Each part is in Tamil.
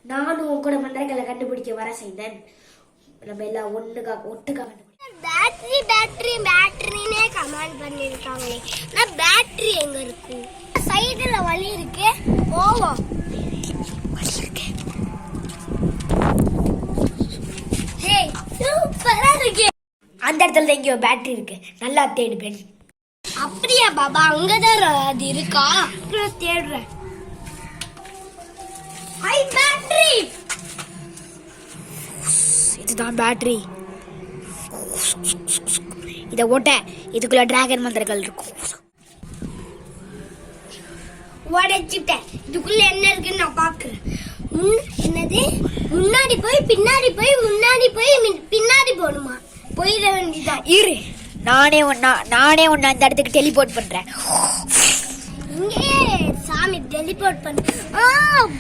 நானும் உன் கூட மந்திரங்களை கண்டுபிடிக்க வர செய்தேன். நம்ம எல்லாம் ஒட்டுக்கா கண்டுபிடிச்சோம். பேட்டரினே கமெண்ட் பண்ணிருக்காங்களே. நான் பேட்டரி எங்க இருக்கு? சைடுல வழி இருக்கு, போவோம். வழி இருக்கு. ஹே, சூப்பரா இருக்கு. அந்த இடத்துல எங்கேயோ பேட்டரி இருக்கு, நல்லா தேடுவேன். அப்படியா பாபா? அங்கதான் அது இருக்கா? தேடுறேன். ஹை பேட்டரி, இதுதான் பேட்டரி. இதை ஓட்ட இதுக்குள்ள டிராகன் மந்திரங்கள் இருக்கும். உடைச்சிட்டேன். இதுக்குள்ள என்ன இருக்குன்னு நான் பாக்குறேன். என்னது? முன்னாடி போய் பின்னாடி போய் முன்னாடி போய் பின்னாடி போகணுமா? போயிட வேண்டியதான். இரு, நானே ஒன்னு அந்த இடத்துக்கு டெலிபோர்ட் பண்றேன். இங்கே சாமி டெலிபோர்ட் பண்ணு.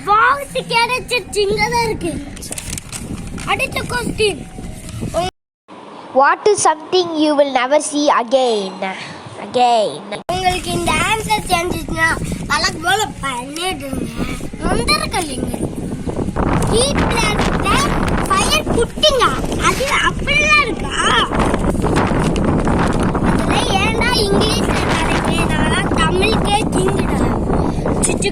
பாக்ஸ் கிடைச்சிருச்சு, இங்கதான் இருக்கு. அடுத்த question. What is something you will never see again? உங்களுக்கு இந்த ஆன்சர் தெரிஞ்சிச்சுன்னா வழக்கு போல பண்ணிடுங்க. மந்திரக்கல்லிங்க ஹீட் பிளான்ட்ல ஃபயர் புட்டிங்க. அது அப்படிலாம் இருக்கா? அதுல ஏன்டா இங்கிலீஷ்ல நடக்கு? நான் தமிழுக்கே திங்கிடலாம். சுச்சு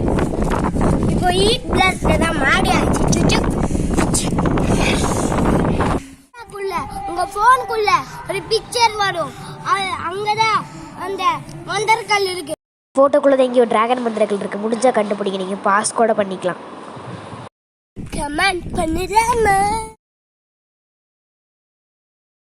இப்போ ஹீட் பிளான்ட்ல தான் மாடி ஆச்சு. சுச்சு உங்க போனுக்குள்ள ஒரு பிக்சர் வரும். அங்கதான் அந்த மந்திரக்கல் இருக்கு. போட்டோக்குள்ள எங்கேயோ டிராகன் மந்திரங்கள் இருக்கு. முடிஞ்சா கண்டுபிடிங்க. நீங்க பாஸ் கூட பண்ணிக்கலாம். கமெண்ட் பண்ணிடாம